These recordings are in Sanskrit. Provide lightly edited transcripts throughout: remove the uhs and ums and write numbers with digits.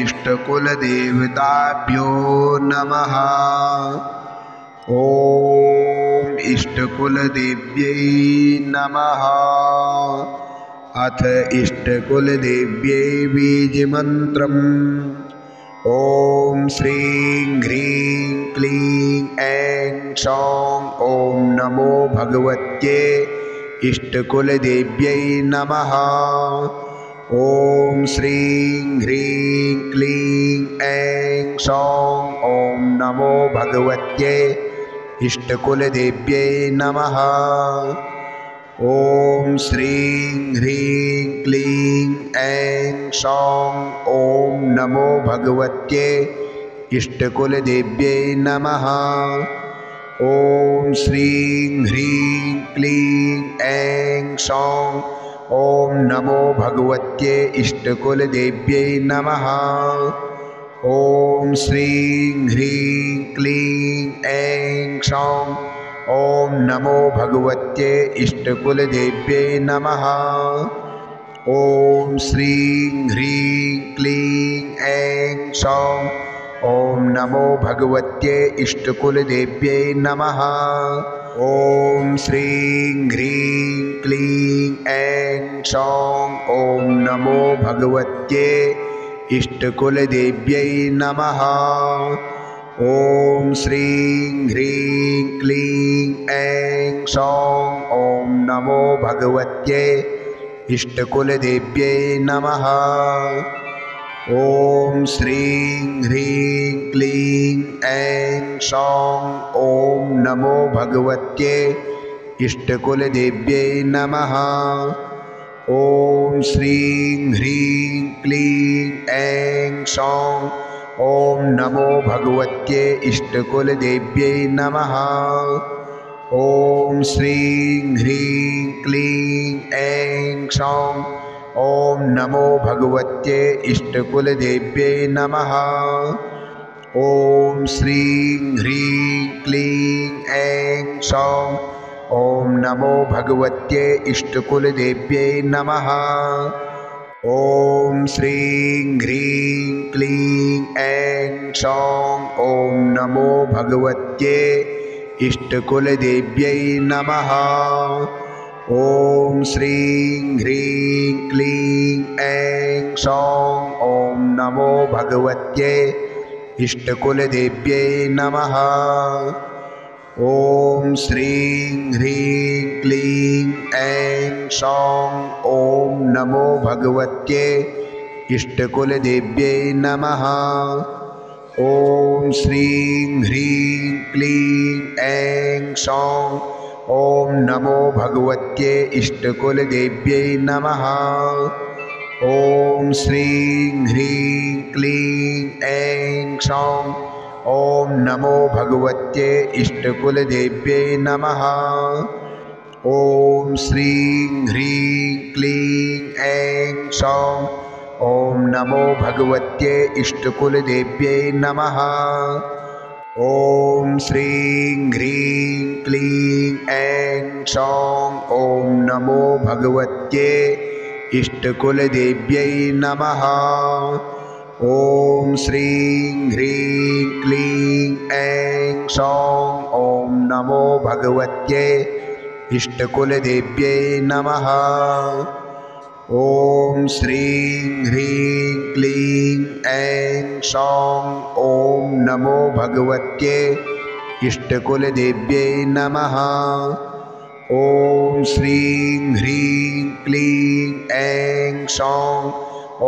इष्टकुलदेवताभ्यो नमः। ॐ इष्टकुलदेव्यै नमः। अथ इष्टकुलदेव्यै बीजमन्त्रम्। ॐ श्रीं ह्रीं क्लीं ऐं सौं ॐ नमो भगवत्यै इष्टकुलदेव्यै नमः। ॐ श्रीं ह्रीं क्लीं ऐं सौं ॐ नमो भगवत्यै इष्टकुलदेव्यै नमः। ॐ श्रीं ह्रीं क्लीं ऐं सौं ॐ नमो भगवत्यै इष्टकुलदेव्यै नमः। ॐ श्रीं ह्रीं क्लीं ऐं सौं ॐ नमो भगवत्यै इष्टकुलदेव्यै नमः। ॐ श्रीं ह्रीं क्लीं ऐं सौं ॐ नमो भगवत्यै इष्टकुलदेव्यै नमः। ॐ श्रीं ह्रीं क्लीं ऐं सौं ॐ नमो भगवत्यै इष्टकुलदेव्यै नमः। ॐ श्रीं ह्रीं क्लीं ऐं सौं ॐ नमो भगवत्यै इष्टकुलदेव्यै नमः। ॐ श्रीं ह्रीं क्लीं ऐं सौं ॐ नमो भगवत्यै इष्टकुलदेव्यै नमः। ॐ श्रीं ह्रीं क्लीं ऐं सौं ॐ नमो भगवत्यै इष्टकुलदेव्यै नमः। ॐ श्रीं ह्रीं क्लीं ऐं सौं ॐ नमो भगवत्यै इष्टकुलदेव्यै नमः। ॐ श्रीं ह्रीं क्लीं ऐं सौं ॐ नमो भगवत्यै इष्टकुलदेव्यै नमः। ॐ श्रीं ह्रीं क्लीं ऐं सौं ॐ नमो भगवत्यै इष्टकुलदेव्यै नमः। ॐ श्रीं ह्रीं क्लीं ऐं सौं ॐ नमो भगवत्यै इष्टकुलदेव्यै नमः। ॐ श्रीं ह्रीं क्लीं ऐं सौं ॐ नमो भगवत्यै इष्टकुलदेव्यै नमः। ॐ श्रीं ह्रीं क्लीं ऐं सौं ॐ नमो भगवत्यै इष्टकुलदेव्यै नमः। ॐ श्रीं ह्रीं क्लीं ऐं सौं ॐ नमो भगवत्यै इष्टकुलदेव्यै नमः। ॐ श्रीं ह्रीं क्लीं ऐं सौं ॐ नमो भगवत्यै इष्टकुलदेव्यै नमः। ॐ श्रीं ह्रीं क्लीं ऐं सौं ॐ नमो भगवत्यै इष्टकुलदेव्यै नमः। ॐ श्रीं ह्रीं क्लीं ऐं सौं ॐ नमो भगवत्यै इष्टकुलदेव्यै नमः। ॐ श्रीं ह्रीं क्लीं ऐं सौं ॐ नमो भगवत्यै इष्टकुलदेव्यै नमः। ॐ श्रीं ह्रीं क्लीं ऐं सौं ॐ नमो भगवत्यै इष्टकुलदेव्यै नमः। ॐ श्रीं ह्रीं क्लीं ऐं सौं ॐ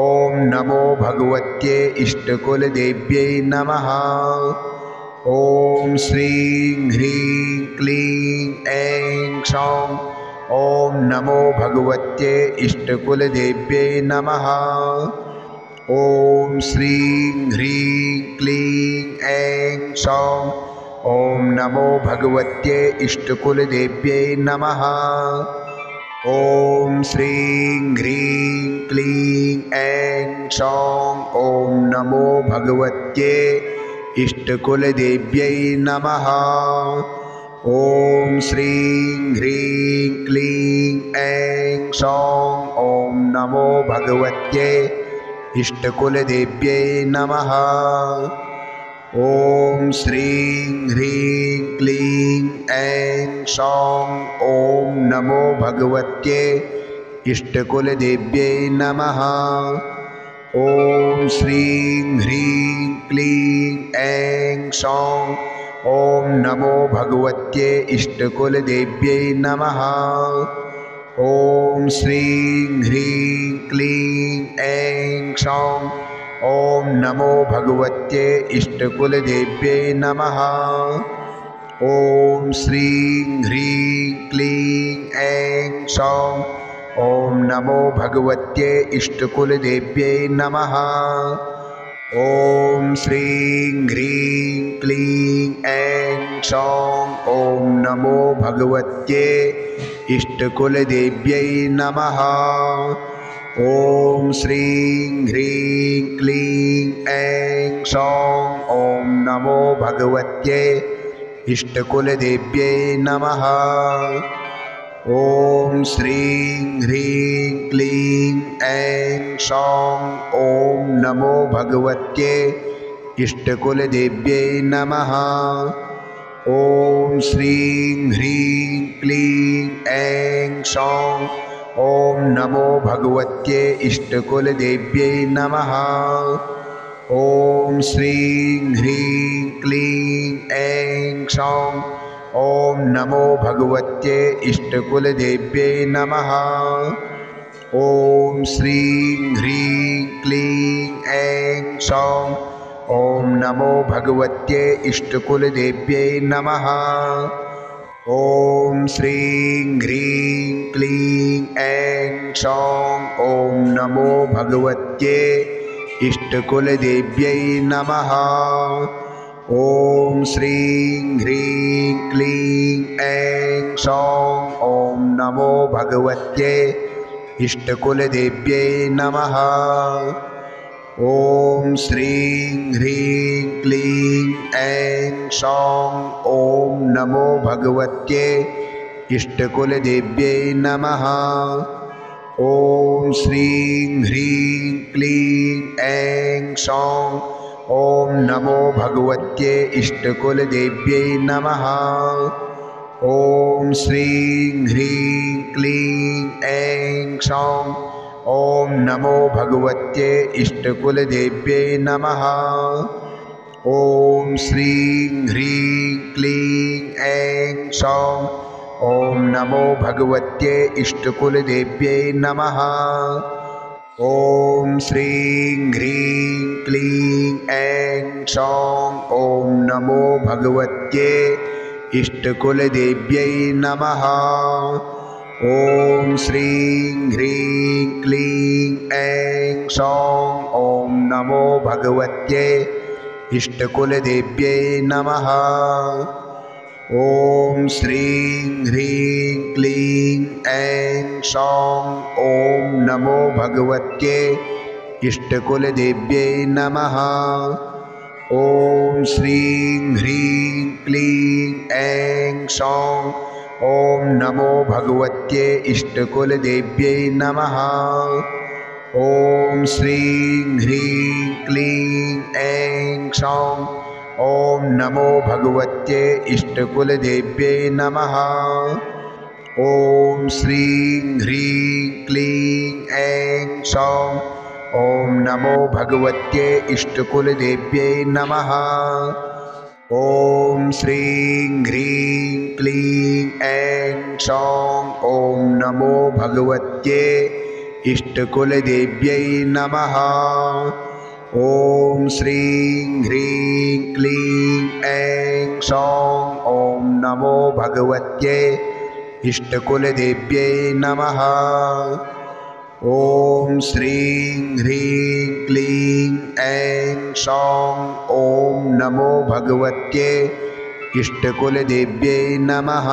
नमो भगवत्यै इष्टकुलदेव्यै नमः। ॐ श्रीं ह्रीं क्लीं ऐं सौं ॐ नमो भगवत्यै इष्टकुलदेव्यै नमः। ॐ श्रीं ह्रीं क्लीं ऐं सौं ॐ नमो भगवत्यै इष्टकुलदेव्यै नमः। ॐ श्रीं ह्रीं क्लीं ऐं सौं ॐ नमो भगवत्यै इष्टकुलदेव्यै नमः। ॐ श्रीं ह्रीं क्लीं ऐं सौं ॐ नमो भगवत्यै इष्टकुलदेव्यै नमः। ॐ श्रीं ह्रीं क्लीं ऐं सौं ॐ नमो भगवत्यै इष्टकुलदेव्यै नमः। ॐ श्रीं ह्रीं क्लीं ऐं सौं ॐ नमो भगवत्यै इष्टकुलदेव्यै नमः। ॐ श्रीं ह्रीं क्लीं ऐं सौं ॐ नमो भगवत्यै इष्टकुलदेव्यै नमः। ॐ श्रीं ह्रीं क्लीं ऐं सौं ॐ नमो भगवत्यै इष्टकुलदेव्यै नमः। ॐ श्रीं ह्रीं क्लीं ऐं सौं ॐ नमो भगवत्यै इष्टकुलदेव्यै नमः। ॐ श्रीं ह्रीं क्लीं ऐं सौं ॐ नमो भगवत्यै इष्टकुलदेव्यै नमः। ॐ श्रीं ह्रीं क्लीं ऐं सौं ॐ नमो भगवत्यै इष्टकुलदेव्यै नमः। ॐ श्रीं ह्रीं क्लीं ऐं सौं ॐ नमो भगवत्यै इष्टकुलदेव्यै नमः। ॐ श्रीं ह्रीं क्लीं ऐं सौं ॐ नमो भगवत्यै इष्टकुलदेव्यै नमः। ॐ श्रीं ह्रीं क्लीं ऐं सौं ॐ नमो भगवत्यै इष्टकुलदेव्यै नमः। ॐ श्रीं ह्रीं क्लीं ऐं सौं ॐ नमो भगवत्यै इष्टकुलदेव्यै नमः। ॐ श्रीं ह्रीं क्लीं ऐं सौं ॐ नमो भगवत्यै इष्टकुलदेव्यै नमः। ॐ श्रीं ह्रीं क्लीं ऐं सौं ॐ नमो भगवत्यै इष्टकुलदेव्यै नमः। ॐ श्रीं ह्रीं क्लीं ऐं सौं ॐ नमो भगवत्यै इष्टकुलदेव्यै नमः। ॐ श्रीं ह्रीं क्लीं ऐं सौं ॐ नमो भगवत्यै इष्टकुलदेव्यै नमः। ॐ श्रीं ह्रीं क्लीं ऐं सौं ॐ नमो भगवत्यै इष्टकुलदेव्यै नमः। ॐ श्रीं ह्रीं क्लीं ऐं सौं ॐ नमो भगवत्यै इष्टकुलदेव्यै नमः। ॐ श्रीं ह्रीं क्लीं ऐं सौं ॐ नमो भगवत्यै इष्टकुलदेव्यै नमः। ॐ श्रीं ह्रीं क्लीं ऐं सौं ॐ नमो भगवत्यै इष्टकुलदेव्यै नमः। ॐ श्रीं ह्रीं क्लीं ऐं सौं ॐ नमो भगवत्यै इष्टकुलदेव्यै नमः। ॐ श्रीं ह्रीं क्लीं ऐं सौं ॐ नमो भगवत्यै इष्टकुलदेव्यै नमः। ॐ श्रीं ह्रीं क्लीं ऐं सौं ॐ नमो भगवत्यै इष्टकुलदेव्यै नमः। ॐ श्रीं ह्रीं क्लीं ऐं सौं ॐ नमो भगवत्यै इष्टकुलदेव्यै नमः। ॐ श्रीं ह्रीं क्लीं ऐं सौं ॐ नमो भगवत्यै इष्टकुलदेव्यै नमः। ॐ श्रीं ह्रीं क्लीं ऐं सौं ॐ नमो भगवत्यै इष्टकुलदेव्यै नमः।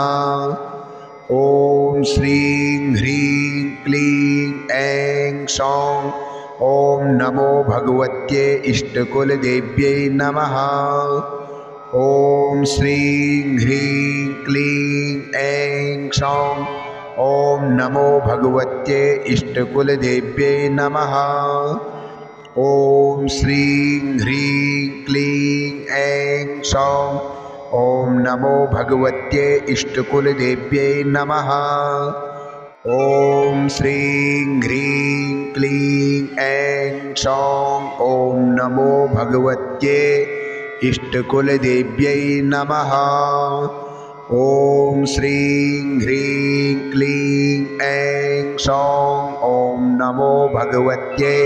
ॐ श्रीं ह्रीं क्लीं ऐं सौं ॐ नमो भगवत्यै इष्टकुलदेव्यै नमः। ॐ श्रीं ह्रीं क्लीं ऐं सौं ॐ नमो भगवत्यै इष्टकुलदेव्यै नमः। ॐ श्रीं ह्रीं क्लीं ऐं सौं ॐ नमो भगवत्यै इष्टकुलदेव्यै नमः। ॐ श्रीं ह्रीं क्लीं ऐं सौं ॐ नमो भगवत्यै इष्टकुलदेव्यै नमः। ॐ श्रीं ह्रीं क्लीं ऐं सौं ॐ नमो भगवत्यै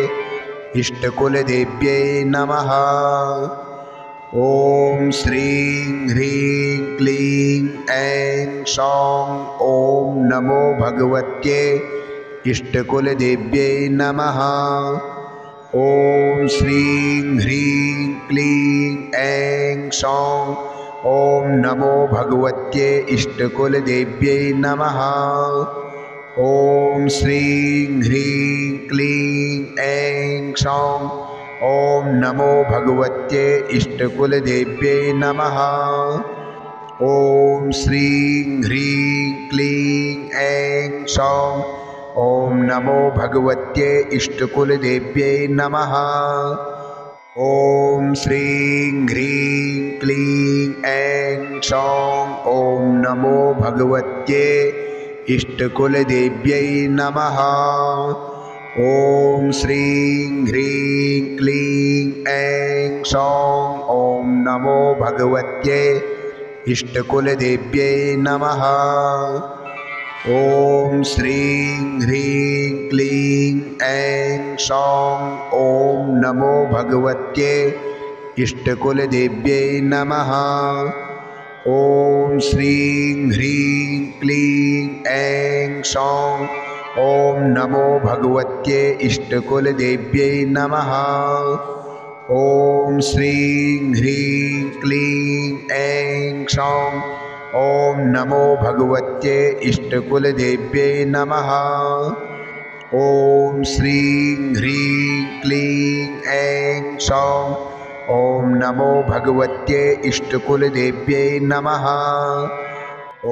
इष्टकुलदेव्यै नमः। ॐ श्रीं ह्रीं क्लीं ऐं सौं ॐ नमो भगवत्यै इष्टकुलदेव्यै नमः। ॐ श्रीं ह्रीं क्लीं ऐं सौं ॐ नमो भगवत्यै इष्टकुलदेव्यै नमः। ॐ श्रीं ह्रीं क्लीं ऐं सौं ॐ नमो भगवत्यै इष्टकुलदेव्यै नमः। ॐ श्रीं ह्रीं क्लीं ऐं सौं ॐ नमो भगवत्यै इष्टकुलदेव्यै नमः। ॐ श्रीं ह्रीं क्लीं ऐं सौं ॐ नमो भगवत्यै इष्टकुलदेव्यै नमः। ॐ श्रीं ह्रीं क्लीं ऐं सौं ॐ नमो भगवत्यै इष्टकुलदेव्यै नमः। ॐ श्रीं ह्रीं क्लीं ऐं सौं ॐ नमो भगवत्यै इष्टकुलदेव्यै नमः। ॐ श्रीं ह्रीं क्लीं ऐं सौं ॐ नमो भगवत्यै इष्टकुलदेव्यै नमः। ॐ श्रीं ह्रीं क्लीं ऐं सौं ॐ नमो भगवत्यै इष्टकुलदेव्यै नमः। ॐ श्रीं ह्रीं क्लीं ऐं सौं ॐ नमो भगवत्यै इष्टकुलदेव्यै नमः।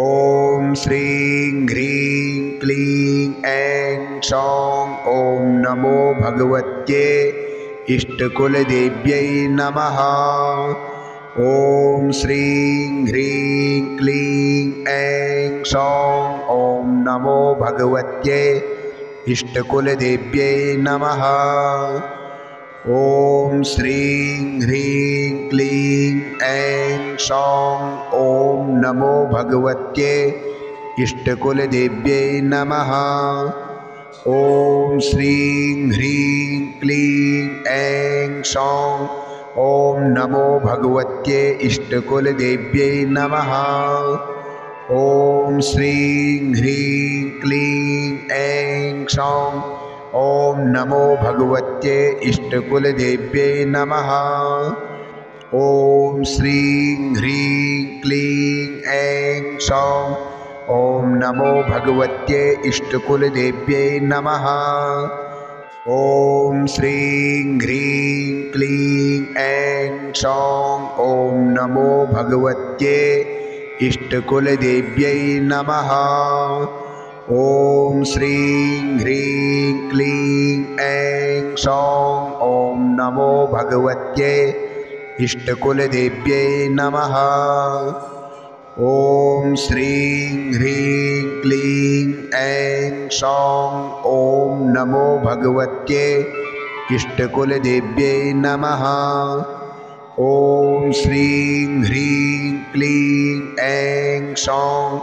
ॐ श्रीं ह्रीं क्लीं ऐं सौं ॐ नमो भगवत्यै इष्टकुलदेव्यै नमः। ॐ श्रीं ह्रीं क्लीं ऐं सौं ॐ नमो भगवत्यै इष्टकुलदेव्यै नमः। ॐ श्रीं ह्रीं क्लीं ऐं सौं ॐ नमो भगवत्यै इष्टकुलदेव्यै नमः। ॐ श्रीं ह्रीं क्लीं ऐं सौं ॐ नमो भगवत्यै इष्टकुलदेव्यै नमः। ॐ श्रीं ह्रीं क्लीं ऐं सौं ॐ नमो भगवत्यै इष्टकुलदेव्यै नमः। ॐ श्रीं ह्रीं क्लीं ऐं सौं ॐ नमो भगवत्यै इष्टकुलदेव्यै नमः। ॐ श्रीं ह्रीं क्लीं ऐं सौं ॐ नमो भगवत्यै इष्टकुलदेव्यै नमः। ॐ श्रीं ह्रीं क्लीं ऐं सौं ॐ नमो भगवत्यै इष्टकुलदेव्यै नमः। ॐ श्रीं ह्रीं क्लीं ऐं सौं ॐ नमो भगवत्यै इष्टकुलदेव्यै नमः। ॐ श्रीं ह्रीं क्लीं ऐं सौं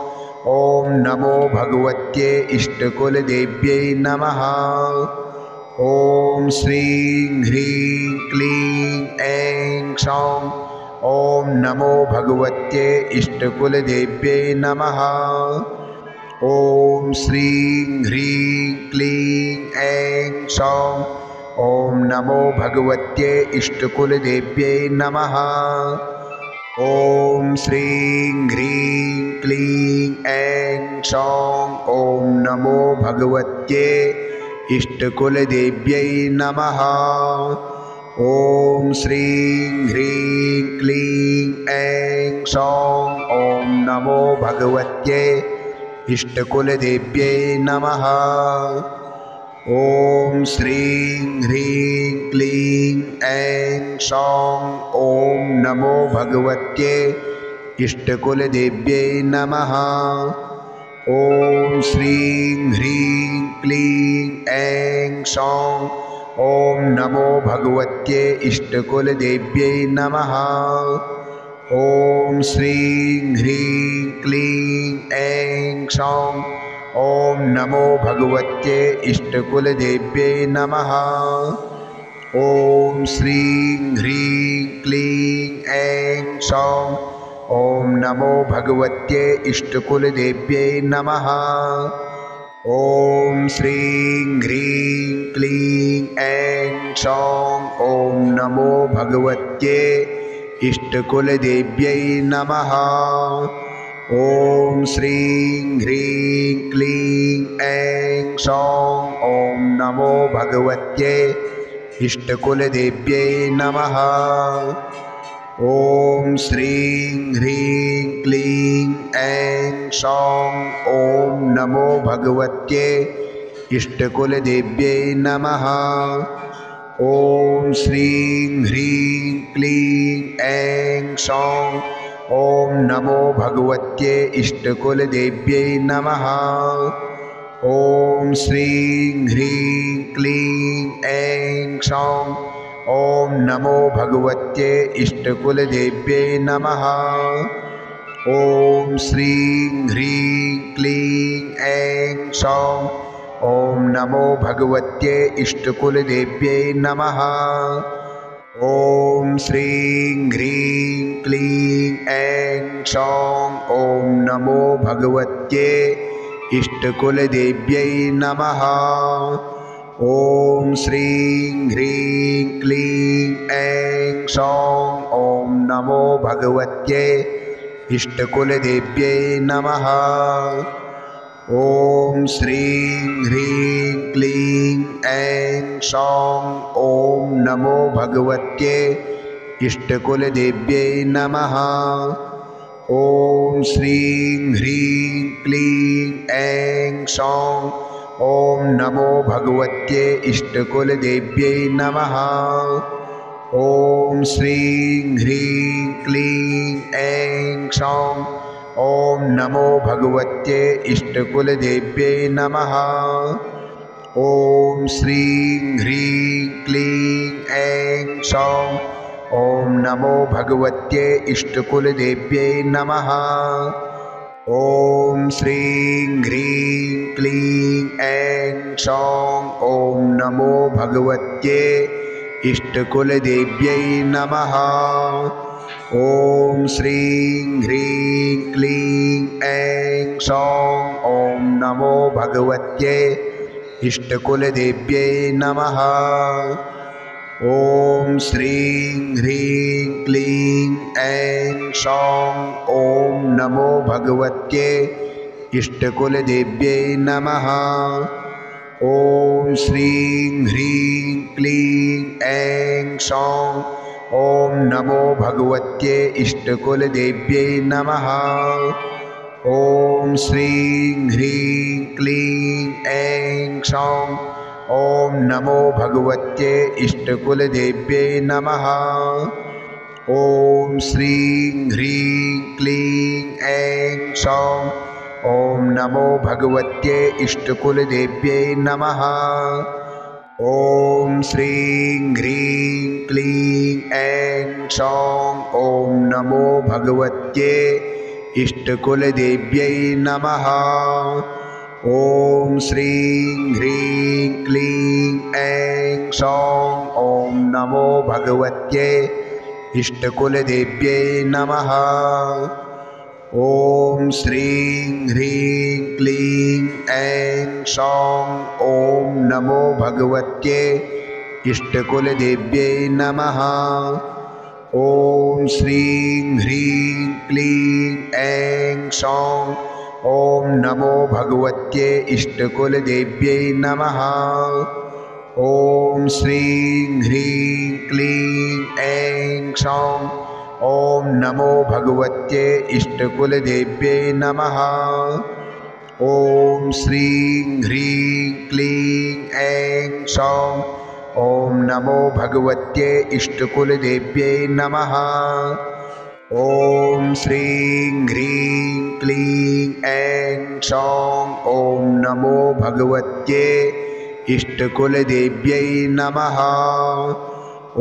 ॐ नमो भगवत्यै इष्टकुलदेव्यै नमः। ॐ श्रीं ह्रीं क्लीं ऐं सौं ॐ नमो भगवत्यै इष्टकुलदेव्यै नमः। ॐ श्रीं ह्रीं क्लीं ऐं सौं ॐ नमो भगवत्यै इष्टकुलदेव्यै नमः। ॐ श्रीं ह्रीं क्लीं ऐं सौं ॐ नमो भगवत्यै इष्टकुलदेव्यै नमः। ॐ श्रीं ह्रीं क्लीं ऐं सौं ॐ नमो भगवत्यै इष्टकुलदेव्यै नमः। ॐ श्रीं ह्रीं क्लीं ऐं सौं ॐ नमो भगवत्यै इष्टकुलदेव्यै नमः। ॐ श्रीं ह्रीं क्लीं ऐं सौं ॐ नमो भगवत्यै इष्टकुलदेव्यै नमः। ॐ श्रीं ह्रीं क्लीं ऐं सौं ॐ नमो भगवत्यै इष्टकुलदेव्यै नमः। ॐ श्रीं ह्रीं क्लीं ऐं सौं ॐ नमो भगवत्यै इष्टकुलदेव्यै नमः। ॐ श्रीं ह्रीं क्लीं ऐं सौं ॐ नमो भगवत्यै इष्टकुलदेव्यै नमः। ॐ श्रीं ह्रीं क्लीं ऐं सौं ॐ नमो भगवत्यै इष्टकुलदेव्यै नमः। ॐ श्रीं ह्रीं क्लीं ऐं सौं ॐ नमो भगवत्यै इष्टकुलदेव्यै नमः। ॐ श्रीं ह्रीं क्लीं ऐं सौं ॐ नमो भगवत्यै इष्टकुलदेव्यै नमः। ॐ श्रीं ह्रीं क्लीं ऐं सौं ॐ नमो भगवत्यै इष्टकुलदेव्यै नमः। ॐ श्रीं ह्रीं क्लीं ऐं सौं ॐ नमो भगवत्यै इष्टकुलदेव्यै नमः। ॐ श्रीं ह्रीं क्लीं ऐं सौं ॐ नमो भगवत्यै इष्टकुलदेव्यै नमः। ॐ श्रीं ह्रीं क्लीं ऐं सौं ॐ नमो भगवत्यै इष्टकुलदेव्यै नमः। ॐ श्रीं ह्रीं क्लीं ऐं सौं ॐ नमो भगवत्यै इष्टकुलदेव्यै नमः। ॐ श्रीं ह्रीं क्लीं ऐं सौं ॐ नमो भगवत्यै इष्टकुलदेव्यै नमः। ॐ श्रीं ह्रीं क्लीं ऐं सौं ॐ नमो भगवत्यै इष्टकुलदेव्यै नमः। ॐ श्रीं ह्रीं क्लीं ऐं सौं ॐ नमो भगवत्यै इष्टकुलदेव्यै नमः। ॐ श्रीं ह्रीं क्लीं ऐं सौं ॐ नमो भगवत्यै इष्टकुलदेव्यै नमः। ॐ श्रीं ह्रीं क्लीं ऐं सौं ॐ नमो भगवत्यै इष्टकुलदेव्यै नमः। ॐ श्रीं ह्रीं क्लीं ऐं सौं ॐ नमो भगवत्यै इष्टकुलदेव्यै नमः। ॐ श्रीं ह्रीं क्लीं ऐं सौं ॐ नमो भगवत्यै इष्टकुलदेव्यै नमः। ॐ श्रीं ह्रीं क्लीं ऐं सौं ॐ नमो भगवत्यै इष्टकुलदेव्यै नमः। ॐ श्रीं ह्रीं क्लीं ऐं सौं ॐ नमो भगवत्यै इष्टकुलदेव्यै नमः। ॐ श्रीं ह्रीं क्लीं ऐं सौं ॐ नमो भगवत्यै इष्टकुलदेव्यै नमः। ॐ श्रीं ह्रीं क्लीं ऐं सौं ॐ नमो भगवत्यै इष्टकुलदेव्यै नमः। ॐ श्रीं ह्रीं क्लीं ऐं सौं ॐ नमो भगवत्यै इष्टकुलदेव्यै नमः। ॐ श्रीं ह्रीं क्लीं ऐं सौं ॐ नमो भगवत्यै इष्टकुलदेव्यै नमः। ॐ श्रीं ह्रीं क्लीं ऐं सौं ॐ नमो भगवत्यै इष्टकुलदेव्यै नमः। ॐ श्रीं ह्रीं क्लीं ऐं सौं ॐ नमो भगवत्यै इष्टकुलदेव्यै नमः। ॐ श्रीं ह्रीं क्लीं ऐं सौं ॐ नमो भगवत्यै इष्टकुलदेव्यै नमः।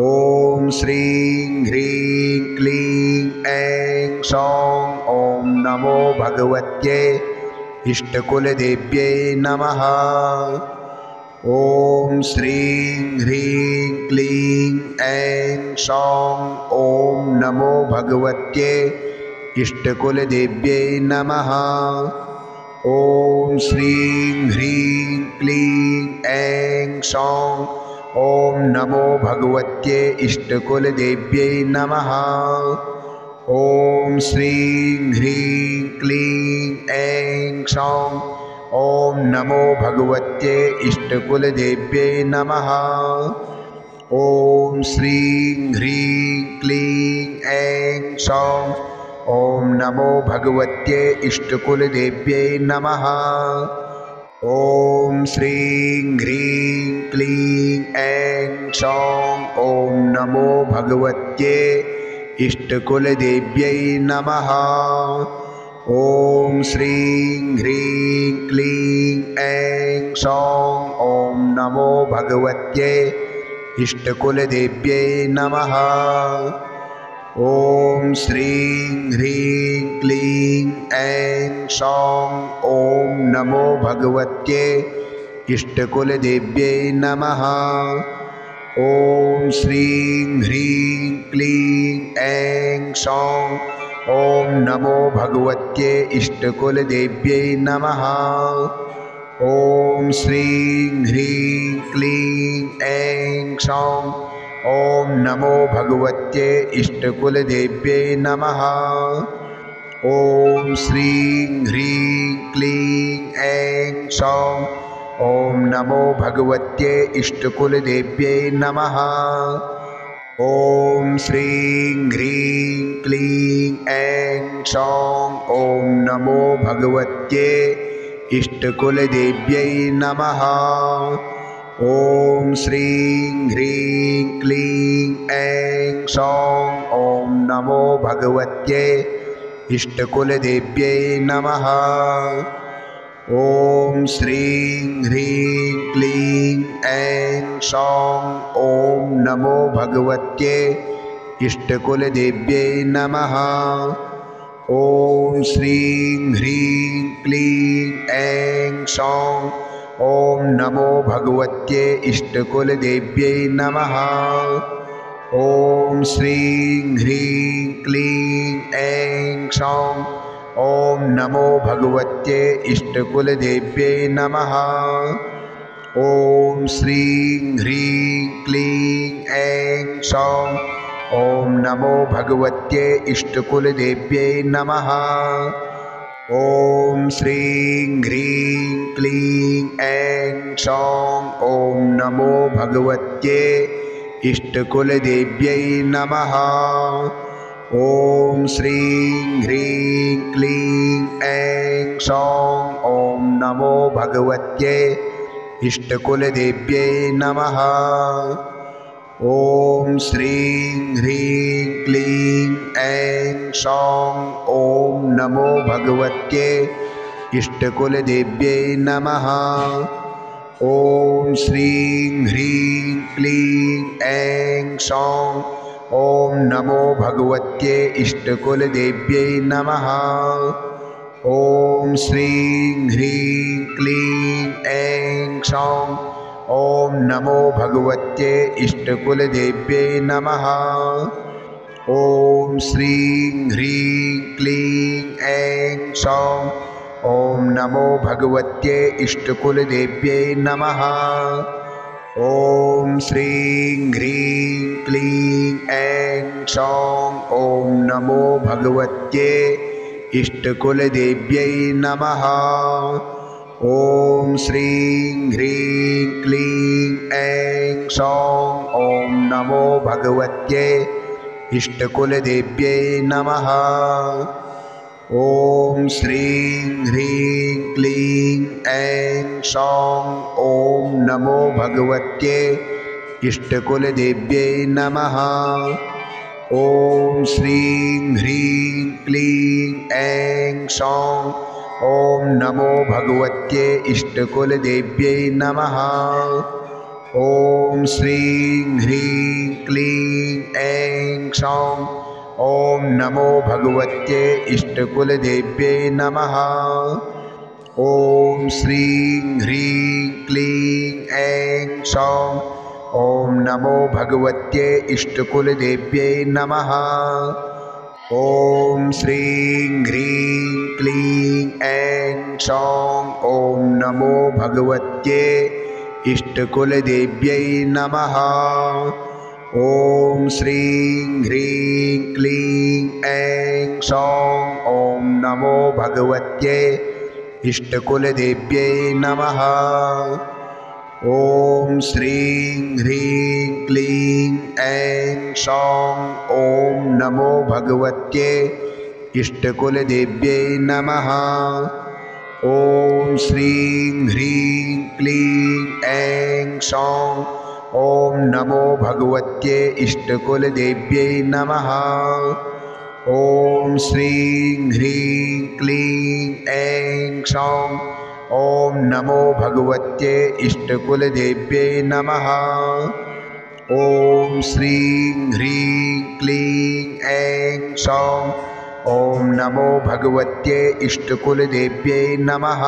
ॐ श्रीं ह्रीं क्लीं ऐं सौं ॐ नमो भगवत्यै इष्टकुलदेव्यै नमः। ॐ श्रीं ह्रीं क्लीं ऐं सौं ॐ नमो भगवत्यै इष्टकुलदेव्यै नमः। ॐ श्रीं ह्रीं क्लीं ऐं सौं ॐ नमो भगवत्यै इष्टकुलदेव्यै नमः। ॐ श्रीं ह्रीं क्लीं ऐं सौं ॐ नमो भगवत्यै इष्टकुलदेव्यै नमः। ॐ श्रीं ह्रीं क्लीं ऐं सौं ॐ नमो भगवत्यै इष्टकुलदेव्यै नमः। ॐ श्रीं ह्रीं क्लीं ऐं सौं ॐ नमो भगवत्यै इष्टकुलदेव्यै नमः। ॐ श्रीं ह्रीं क्लीं ऐं सौं ॐ नमो भगवत्यै इष्टकुलदेव्यै नमः। ॐ श्रीं ह्रीं क्लीं ऐं सौं ॐ नमो भगवत्यै इष्टकुलदेव्यै नमः। ॐ श्रीं ह्रीं क्लीं ऐं सौं ॐ नमो भगवत्यै इष्टकुलदेव्यै नमः। ॐ श्रीं ह्रीं क्लीं ऐं सौं ॐ नमो भगवत्यै इष्टकुलदेव्यै नमः। ॐ श्रीं ह्रीं क्लीं ऐं सौं ॐ नमो भगवत्यै इष्टकुलदेव्यै नमः। ॐ श्रीं ह्रीं क्लीं ऐं सौं ॐ नमो भगवत्यै इष्टकुलदेव्यै नमः। ॐ श्रीं ह्रीं क्लीं ऐं सौं ॐ नमो भगवत्यै इष्टकुलदेव्यै नमः। ॐ श्रीं ह्रीं क्लीं ऐं सौं ॐ नमो भगवत्यै इष्टकुलदेव्यै नमः। ॐ श्रीं ह्रीं क्लीं ऐं सौं ॐ नमो भगवत्यै इष्टकुलदेव्यै नमः। ॐ श्रीं ह्रीं क्लीं ऐं सौं ॐ नमो भगवत्यै इष्टकुलदेव्यै नमः। ॐ श्रीं ह्रीं क्लीं ऐं सौं ॐ नमो भगवत्यै इष्टकुलदेव्यै नमः। ॐ श्रीं ह्रीं क्लीं ऐं सौं ॐ नमो भगवत्यै इष्टकुलदेव्यै नमः। ॐ श्रीं ह्रीं क्लीं ऐं सौं ॐ नमो भगवत्यै इष्टकुलदेव्यै नमः। ॐ श्रीं ह्रीं क्लीं ऐं सौं ॐ नमो भगवत्यै इष्टकुलदेव्यै नमः। ॐ श्रीं ह्रीं क्लीं ऐं सौं ॐ नमो भगवत्यै इष्टकुलदेव्यै नमः। ॐ श्रीं ह्रीं क्लीं ऐं सौं ॐ नमो भगवत्यै इष्टकुलदेव्यै नमः। ॐ श्रीं ह्रीं क्लीं ऐं सौं ॐ नमो भगवत्यै इष्टकुलदेव्यै नमः। ॐ श्रीं ह्रीं क्लीं ऐं सौं ॐ नमो भगवत्यै इष्टकुलदेव्यै नमः। ॐ श्रीं ह्रीं क्लीं ऐं सौं ॐ नमो भगवत्यै इष्टकुलदेव्यै नमः। ॐ श्रीं ह्रीं क्लीं ऐं सौं ॐ नमो भगवत्यै इष्टकुलदेव्यै नमः। ॐ श्रीं ह्रीं क्लीं ऐं सौं ॐ नमो भगवत्यै इष्टकुलदेव्यै नमः। ॐ श्रीं ह्रीं क्लीं ऐं सौं ॐ नमो भगवत्यै इष्टकुलदेव्यै नमः। ॐ श्रीं ह्रीं क्लीं ऐं सौं ॐ नमो भगवत्यै इष्टकुलदेव्यै नमः। ॐ श्रीं ह्रीं क्लीं ऐं सौं ॐ नमो भगवत्यै इष्टकुलदेव्यै नमः। ॐ श्रीं ह्रीं क्लीं ऐं सौं ॐ नमो भगवत्यै इष्टकुलदेव्यै नमः। ॐ श्रीं ह्रीं क्लीं ऐं सौं ॐ नमो भगवत्यै इष्टकुलदेव्यै नमः। ॐ श्रीं ह्रीं क्लीं ऐं सौं ॐ नमो भगवत्यै इष्टकुलदेव्यै नमः। ॐ श्रीं ह्रीं क्लीं ऐं सौं ॐ नमो भगवत्यै इष्टकुलदेव्यै नमः। ॐ श्रीं ह्रीं क्लीं ऐं सौं ॐ नमो भगवत्यै इष्टकुलदेव्यै नमः।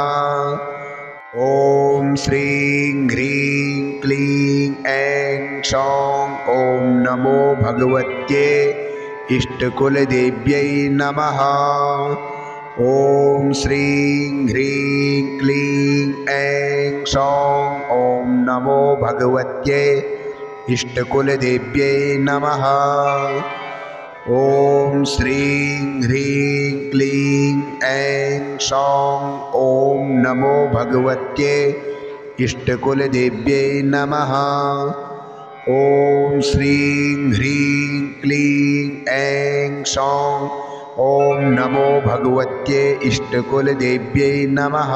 ॐ श्रीं ह्रीं क्लीं ऐं सौं ॐ नमो भगवत्यै इष्टकुलदेव्यै नमः। ॐ श्रीं ह्रीं क्लीं ऐं सौं ॐ नमो भगवत्यै इष्टकुलदेव्यै नमः। ॐ श्रीं ह्रीं क्लीं ऐं सौं ॐ नमो भगवत्यै इष्टकुलदेव्यै नमः। ॐ श्रीं ह्रीं क्लीं ऐं सौं ॐ नमो भगवत्यै इष्टकुलदेव्यै नमः।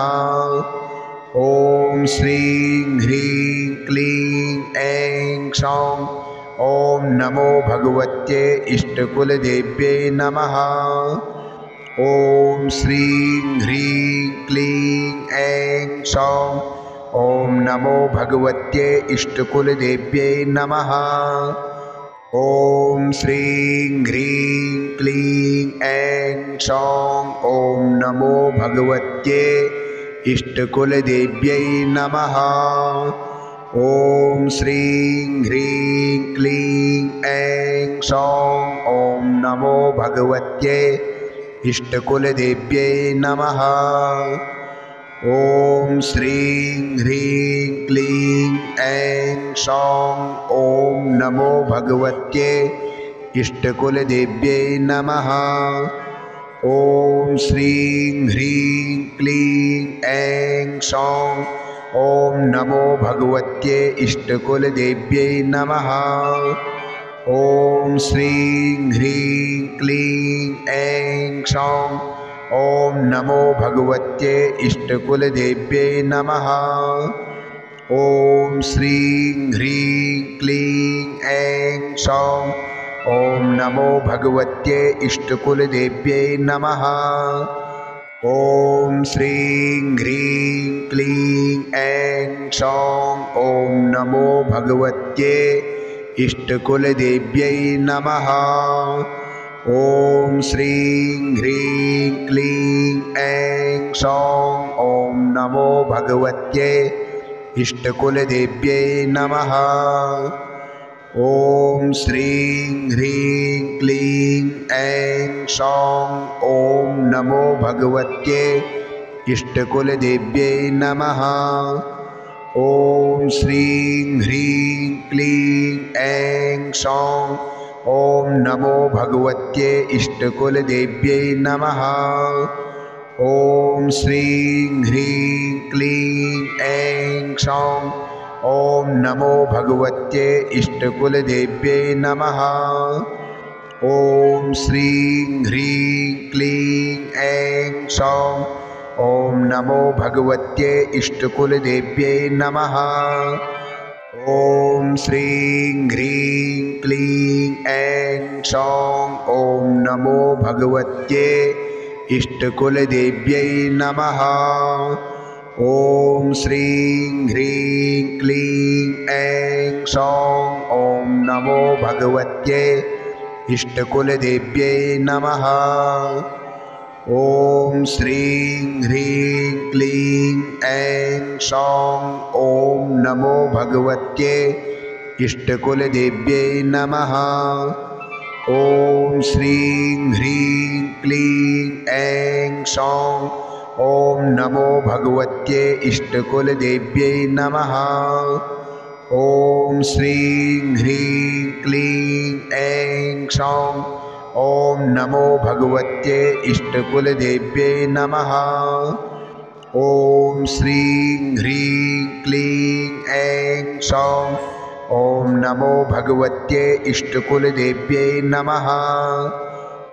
ॐ श्रीं ह्रीं क्लीं ऐं सौं ॐ नमो भगवत्यै इष्टकुलदेव्यै नमः। ॐ श्रीं ह्रीं क्लीं ऐं सौं ॐ नमो भगवत्यै इष्टकुलदेव्यै नमः। ॐ श्रीं ह्रीं क्लीं ऐं सौं ॐ नमो भगवत्यै इष्टकुलदेव्यै नमः। ॐ श्रीं ह्रीं क्लीं ऐं सौं ॐ नमो भगवत्यै इष्टकुलदेव्यै नमः। ॐ श्रीं ह्रीं क्लीं ऐं सौं ॐ नमो भगवत्यै इष्टकुलदेव्यै नमः। ॐ श्रीं ह्रीं क्लीं ऐं सौं ॐ नमो भगवत्यै इष्टकुलदेव्यै नमः। ॐ श्रीं ह्रीं क्लीं ऐं सौं ॐ नमो भगवत्यै इष्टकुलदेव्यै नमः। ॐ श्रीं ह्रीं क्लीं ऐं सौं ॐ नमो भगवत्यै इष्टकुलदेव्यै नमः। ॐ श्रीं ह्रीं क्लीं ऐं सौं ॐ नमो भगवत्यै इष्टकुलदेव्यै नमः। ॐ श्रीं ह्रीं क्लीं ऐं सौं ॐ नमो भगवत्यै इष्टकुलदेव्यै नमः। ॐ श्रीं ह्रीं क्लीं ऐं सौं ॐ नमो भगवत्यै इष्टकुलदेव्यै नमः। ॐ श्रीं ह्रीं क्लीं ऐं सौं ॐ नमो भगवत्यै इष्टकुलदेव्यै नमः। ॐ श्रीं ह्रीं क्लीं ऐं सौं ॐ नमो भगवत्यै इष्टकुलदेव्यै नमः। ॐ श्रीं ह्रीं क्लीं ऐं सौं ॐ नमो भगवत्यै इष्टकुलदेव्यै नमः। ॐ श्रीं ह्रीं क्लीं ऐं सौं ॐ नमो भगवत्यै इष्टकुलदेव्यै नमः। ॐ श्रीं ह्रीं क्लीं ऐं सौं ॐ नमो भगवत्यै इष्टकुलदेव्यै नमः। ॐ श्रीं ह्रीं क्लीं ऐं सौं ॐ नमो भगवत्यै इष्टकुलदेव्यै नमः। ॐ श्रीं ह्रीं क्लीं ऐं सौं ॐ नमो भगवत्यै इष्टकुलदेव्यै नमः। ॐ श्रीं ह्रीं क्लीं ऐं सौं ॐ नमो भगवत्यै इष्टकुलदेव्यै नमः। ॐ श्रीं ह्रीं क्लीं ऐं सौं ॐ नमो भगवत्यै इष्टकुलदेव्यै नमः।